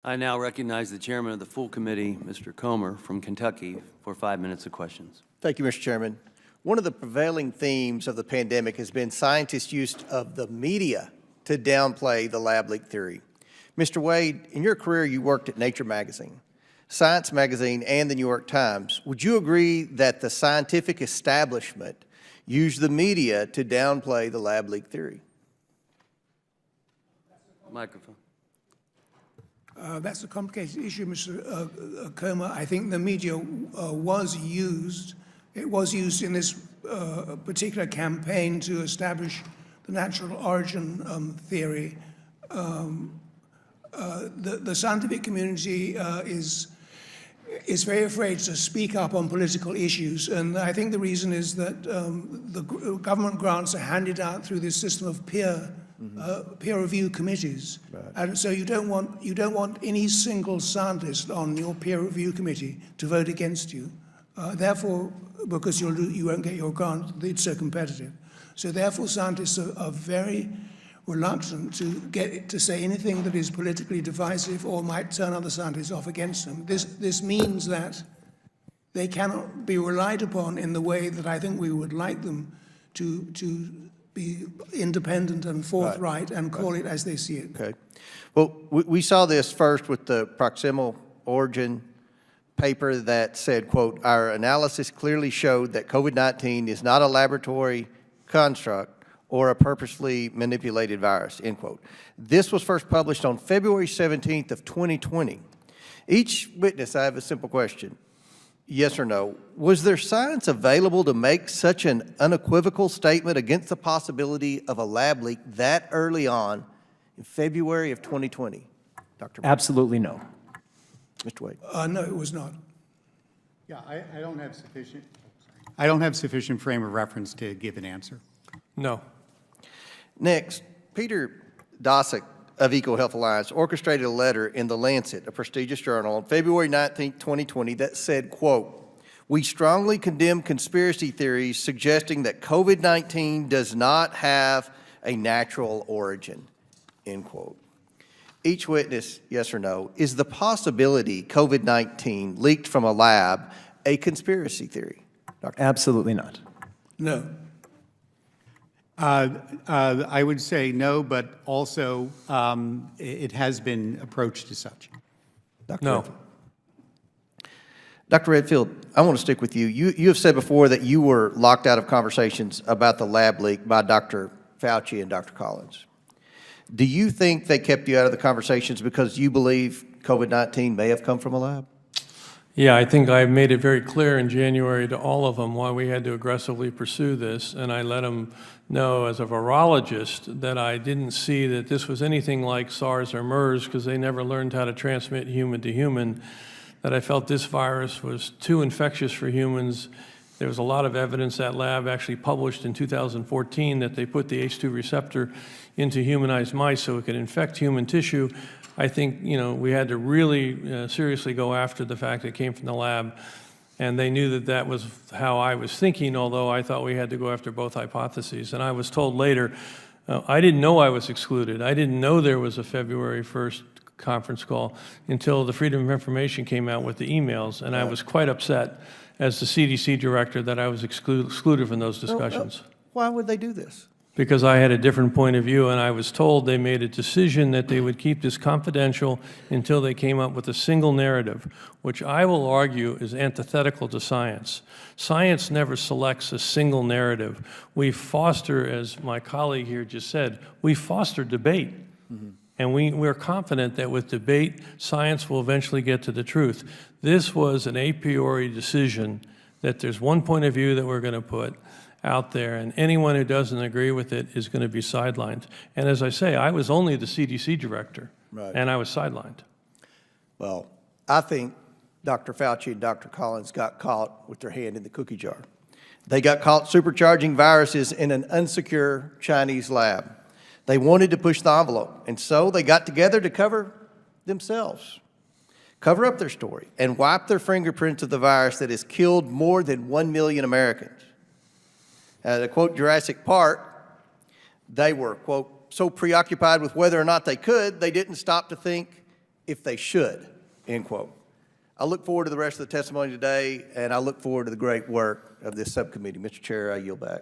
I now recognize the chairman of the full committee, Mr. Comer from Kentucky, for 5 minutes of questions. Thank you, Mr. Chairman. One of the prevailing themes of the pandemic has been scientists' use of the media to downplay the lab leak theory. Mr. Wade, in your career, you worked at Nature Magazine, Science Magazine, and the New York Times. Would you agree that the scientific establishment used the media to downplay the lab leak theory? Microphone. That's a complicated issue, Mr. Comer. I think the media was used. It was used in this particular campaign to establish the natural origin theory. The scientific community is very afraid to speak up on political issues, and I think the reason is that the government grants are handed out through this system of peer review committees, right. And so you don't want any single scientist on your peer review committee to vote against you. Therefore, because you won't get your grant, it's so competitive. So therefore, scientists are very reluctant to say anything that is politically divisive or might turn other scientists off against them. This means that they cannot be relied upon in the way that I think we would like them to be independent and forthright, right, and call it as they see it. Okay. Well, we saw this first with the proximal origin paper that said, quote, "Our analysis clearly showed that COVID-19 is not a laboratory construct or a purposely manipulated virus," end quote. This was first published on February 17th of 2020. Each witness, I have a simple question. Yes or no, was there science available to make such an unequivocal statement against the possibility of a lab leak that early on in February of 2020? Dr. Absolutely no. Mr. Wade. No, it was not. Yeah, I don't have sufficient. I don't have sufficient frame of reference to give an answer. No. Next, Peter Daszak of EcoHealth Alliance orchestrated a letter in The Lancet, a prestigious journal, on February 19, 2020 that said, quote, "We strongly condemn conspiracy theories suggesting that COVID-19 does not have a natural origin," end quote. Each witness, yes or no, is the possibility COVID-19 leaked from a lab a conspiracy theory? Dr. Absolutely not. No. I would say no, but also it has been approached as such. Dr. No. Redfield. Dr. Redfield, I want to stick with you. You have said before that you were locked out of conversations about the lab leak by Dr. Fauci and Dr. Collins. Do you think they kept you out of the conversations because you believe COVID-19 may have come from a lab? Yeah, I think I made it very clear in January to all of them why we had to aggressively pursue this, and I let them know as a virologist that I didn't see that this was anything like SARS or MERS because they never learned how to transmit human to human, that I felt this virus was too infectious for humans. There was a lot of evidence that lab actually published in 2014 that they put the H2 receptor into humanized mice so it could infect human tissue. I think, we had to really seriously go after the fact that it came from the lab, and they knew that that was how I was thinking, although I thought we had to go after both hypotheses. And I was told later, I didn't know I was excluded. I didn't know there was a February 1st conference call until the Freedom of Information came out with the emails, and I was quite upset as the CDC director that I was excluded from those discussions. Why would they do this? Because I had a different point of view, and I was told they made a decision that they would keep this confidential until they came up with a single narrative, which I will argue is antithetical to science. Science never selects a single narrative. We foster, as my colleague here just said, we foster debate. Mm-hmm. And we're confident that with debate, science will eventually get to the truth. This was an a priori decision that there's one point of view that we're going to put out there, and anyone who doesn't agree with it is going to be sidelined. And as I say, I was only the CDC director, right, and I was sidelined. Well, I think Dr. Fauci and Dr. Collins got caught with their hand in the cookie jar. They got caught supercharging viruses in an unsecure Chinese lab. They wanted to push the envelope, and so they got together to cover themselves, cover up their story, and wipe their fingerprints of the virus that has killed more than 1 million Americans. To quote Jurassic Park, they were, quote, so preoccupied with whether or not they could, they didn't stop to think if they should, end quote. I look forward to the rest of the testimony today, and I look forward to the great work of this subcommittee. Mr. Chair, I yield back.